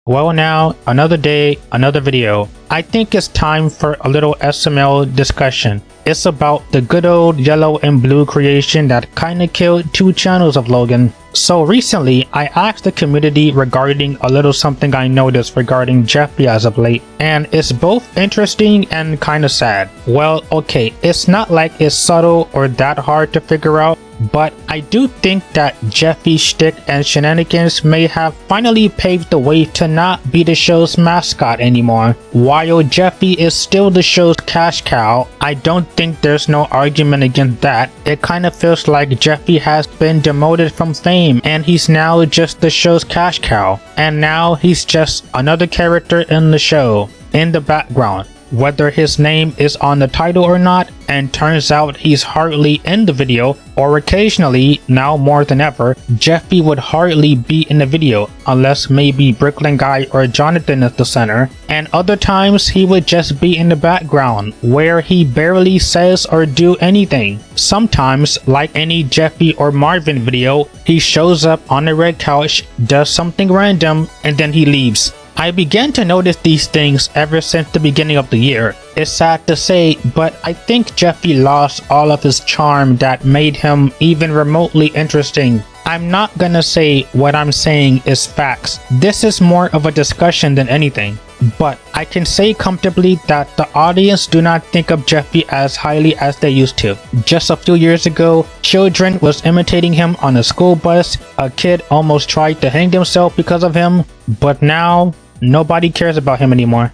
Well now, another day, another video. I think it's time for a little SML discussion. It's about the good old yellow and blue creation that kinda killed 2 channels of Logan. So recently, I asked the community regarding a little something I noticed regarding Jeffy as of late, and it's both interesting and kinda sad. Well, okay, it's not like it's subtle or that hard to figure out, but I do think that Jeffy's shtick and shenanigans may have finally paved the way to not be the show's mascot anymore. While Jeffy is still the show's cash cow, I don't think there's no argument against that. It kinda feels like Jeffy has been demoted from fame and he's now just the show's cash cow. And now he's just another character in the show, in the background, whether his name is on the title or not, and turns out he's hardly in the video, or occasionally, now more than ever, Jeffy would hardly be in the video unless maybe Brooklyn Guy or Jonathan is the center, and other times he would just be in the background where he barely says or do anything. Sometimes, like any Jeffy or Marvin video, he shows up on the red couch, does something random, and then he leaves. I began to notice these things ever since the beginning of the year. It's sad to say, but I think Jeffy lost all of his charm that made him even remotely interesting. I'm not gonna say what I'm saying is facts. This is more of a discussion than anything. But I can say comfortably that the audience do not think of Jeffy as highly as they used to. Just a few years ago, children was imitating him on a school bus, a kid almost tried to hang himself because of him, but now, nobody cares about him anymore.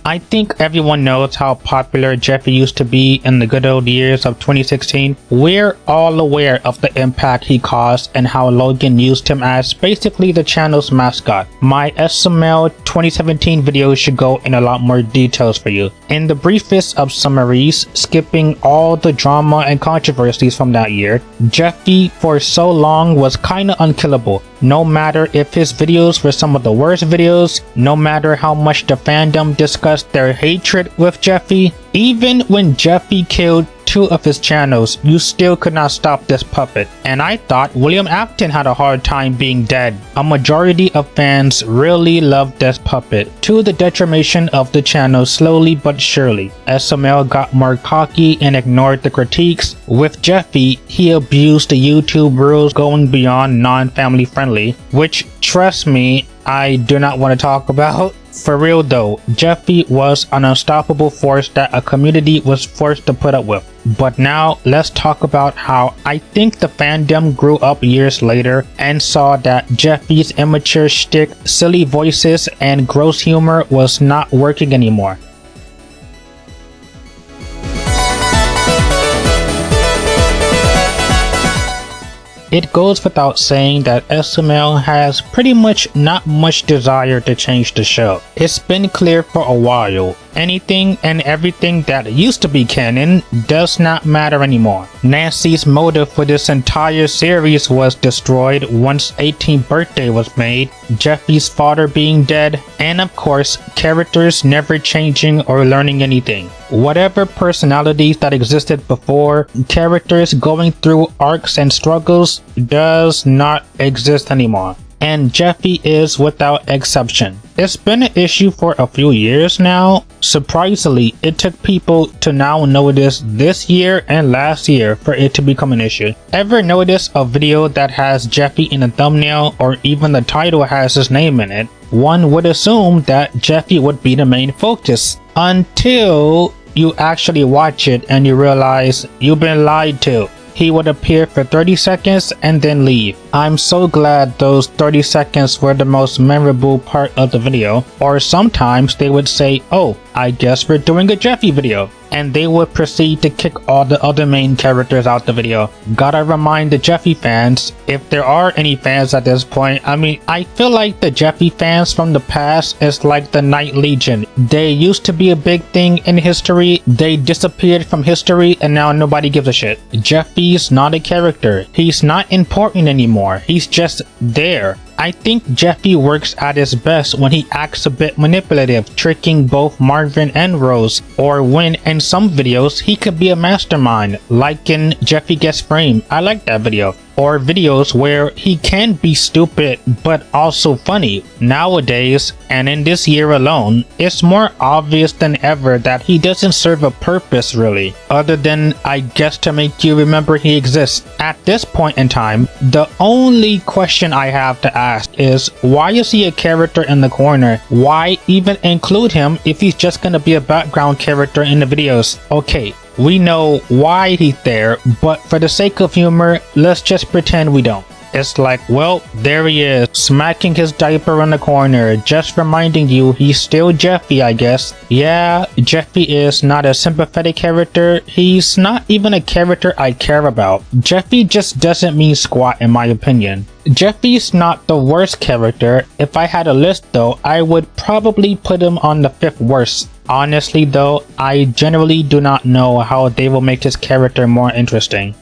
I think everyone knows how popular Jeffy used to be in the good old years of 2016. We're all aware of the impact he caused and how Logan used him as basically the channel's mascot. My SML 2017 video should go in a lot more details for you. In the briefest of summaries, skipping all the drama and controversies from that year, Jeffy for so long was kinda unkillable. No matter if his videos were some of the worst videos, no matter how much the fandom discussed their hatred with Jeffy, even when Jeffy killed 2 of his channels, you still could not stop this puppet. And I thought William Afton had a hard time being dead. A majority of fans really loved this puppet, to the detriment of the channel slowly but surely. SML got more cocky and ignored the critiques. With Jeffy, he abused the YouTube rules going beyond non-family friendly, which, trust me, I do not want to talk about. For real though, Jeffy was an unstoppable force that a community was forced to put up with. But now, let's talk about how I think the fandom grew up years later and saw that Jeffy's immature shtick, silly voices, and gross humor was not working anymore. It goes without saying that SML has pretty much not much desire to change the show. It's been clear for a while. Anything and everything that used to be canon does not matter anymore. Nancy's motive for this entire series was destroyed once 18th birthday was made, Jeffy's father being dead, and of course, characters never changing or learning anything. Whatever personalities that existed before, characters going through arcs and struggles does not exist anymore. And Jeffy is without exception. It's been an issue for a few years now. Surprisingly, it took people to now notice this year and last year for it to become an issue. Ever notice a video that has Jeffy in the thumbnail or even the title has his name in it? One would assume that Jeffy would be the main focus until you actually watch it and you realize you've been lied to. He would appear for 30 seconds and then leave. I'm so glad those 30 seconds were the most memorable part of the video. Or sometimes they would say, "Oh, I guess we're doing a Jeffy video." And they would proceed to kick all the other main characters out the video. Gotta remind the Jeffy fans, if there are any fans at this point, I feel like the Jeffy fans from the past is like the Night Legion. They used to be a big thing in history, they disappeared from history, and now nobody gives a shit. Jeffy's not a character. He's not important anymore. He's just there. I think Jeffy works at his best when he acts a bit manipulative, tricking both Marvin and Rose, or when in some videos he could be a mastermind, like in Jeffy Gets Framed. I like that video. Or videos where he can be stupid but also funny. Nowadays, and in this year alone, it's more obvious than ever that he doesn't serve a purpose really, other than I guess to make you remember he exists. At this point in time, the only question I have to ask is, why is he a character in the corner? Why even include him if he's just gonna be a background character in the videos? Okay, we know why he's there, but for the sake of humor, let's just pretend we don't. It's like, well, there he is, smacking his diaper in the corner, just reminding you he's still Jeffy, I guess. Yeah, Jeffy is not a sympathetic character. He's not even a character I care about. Jeffy just doesn't mean squat in my opinion. Jeffy's not the worst character. If I had a list though, I would probably put him on the 5th worst. Honestly though, I generally do not know how they will make his character more interesting.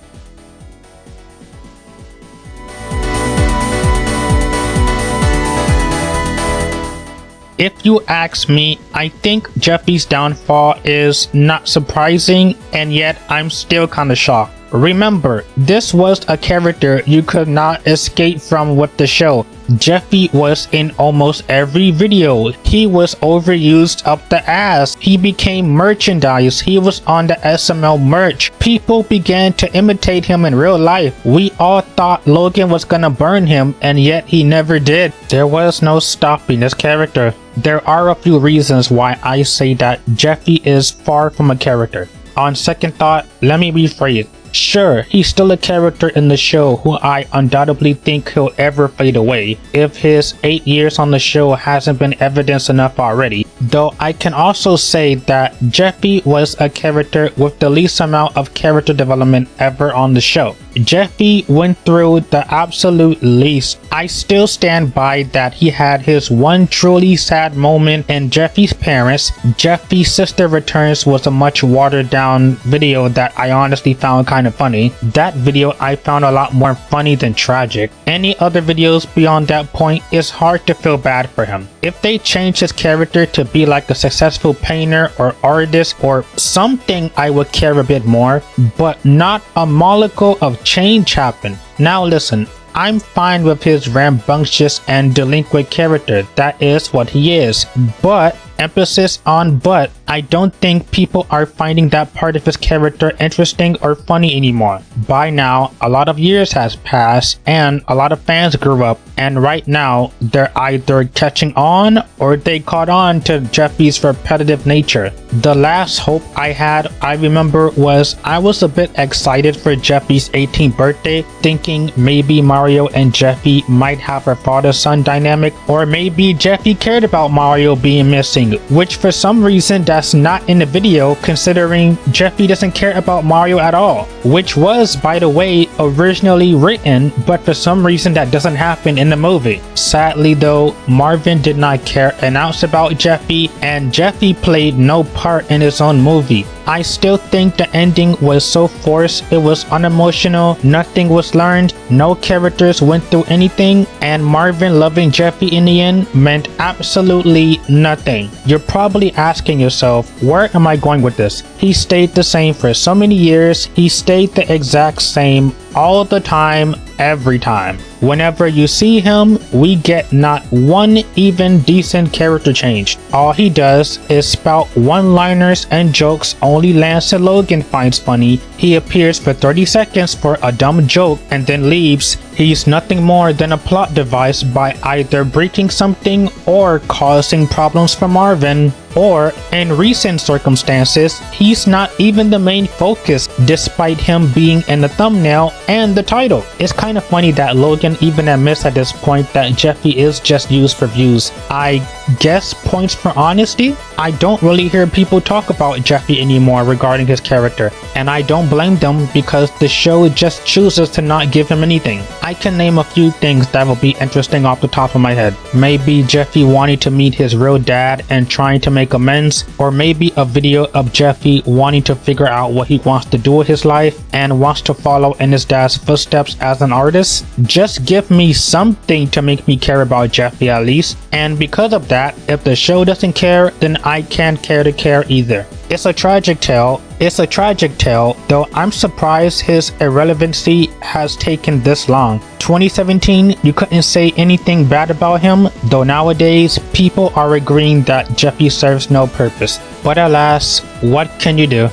If you ask me, I think Jeffy's downfall is not surprising, and yet I'm still kinda shocked. Remember, this was a character you could not escape from with the show. Jeffy was in almost every video. He was overused up the ass. He became merchandise. He was on the SML merch. People began to imitate him in real life. We all thought Logan was gonna burn him, and yet he never did. There was no stopping this character. There are a few reasons why I say that Jeffy is far from a character. On second thought, let me rephrase. Sure, he's still a character in the show who I undoubtedly think he'll ever fade away if his 8 years on the show hasn't been evidence enough already. Though I can also say that Jeffy was a character with the least amount of character development ever on the show. Jeffy went through the absolute least. I still stand by that he had his one truly sad moment in Jeffy's parents. Jeffy's Sister Returns was a much watered down video that I honestly found kind of funny. That video I found a lot more funny than tragic. Any other videos beyond that point, it's hard to feel bad for him. If they change his character to be like a successful painter or artist or something, I would care a bit more, but not a molecule of change happened. Now listen, I'm fine with his rambunctious and delinquent character. That is what he is. But, emphasis on but, I don't think people are finding that part of his character interesting or funny anymore. By now, a lot of years has passed and a lot of fans grew up, and right now they're either catching on or they caught on to Jeffy's repetitive nature. The last hope I had, I remember, was I was a bit excited for Jeffy's 18th birthday, thinking maybe Mario and Jeffy might have a father-son dynamic, or maybe Jeffy cared about Mario being missing, which for some reason that's not in the video, considering Jeffy doesn't care about Mario at all, which was, by the way, originally written, but for some reason that doesn't happen in the movie. Sadly though, Marvin did not care an ounce about Jeffy, and Jeffy played no part in his own movie. I still think the ending was so forced, it was unemotional, nothing was learned, no characters went through anything, and Marvin loving Jeffy in the end meant absolutely nothing. You're probably asking yourself, where am I going with this? He stayed the same for so many years, he stayed the exact same all the time, every time. Whenever you see him, we get not one even decent character change. All he does is spout one-liners and jokes only Lance and Logan finds funny. He appears for 30 seconds for a dumb joke and then leaves. He's nothing more than a plot device by either breaking something or causing problems for Marvin. Or, in recent circumstances, he's not even the main focus despite him being in the thumbnail and the title. It's kind of funny that Logan even admits at this point that Jeffy is just used for views. I guess points for honesty? I don't really hear people talk about Jeffy anymore regarding his character, and I don't blame them because the show just chooses to not give him anything. I I can name a few things that will be interesting off the top of my head. Maybe Jeffy wanting to meet his real dad and trying to make amends, or maybe a video of Jeffy wanting to figure out what he wants to do with his life and wants to follow in his dad's footsteps as an artist. Just give me something to make me care about Jeffy at least, and because of that, if the show doesn't care, then I can't care to care either. It's a tragic tale, though I'm surprised his irrelevancy has taken this long. 2017, you couldn't say anything bad about him, though nowadays, people are agreeing that Jeffy serves no purpose. But alas, what can you do?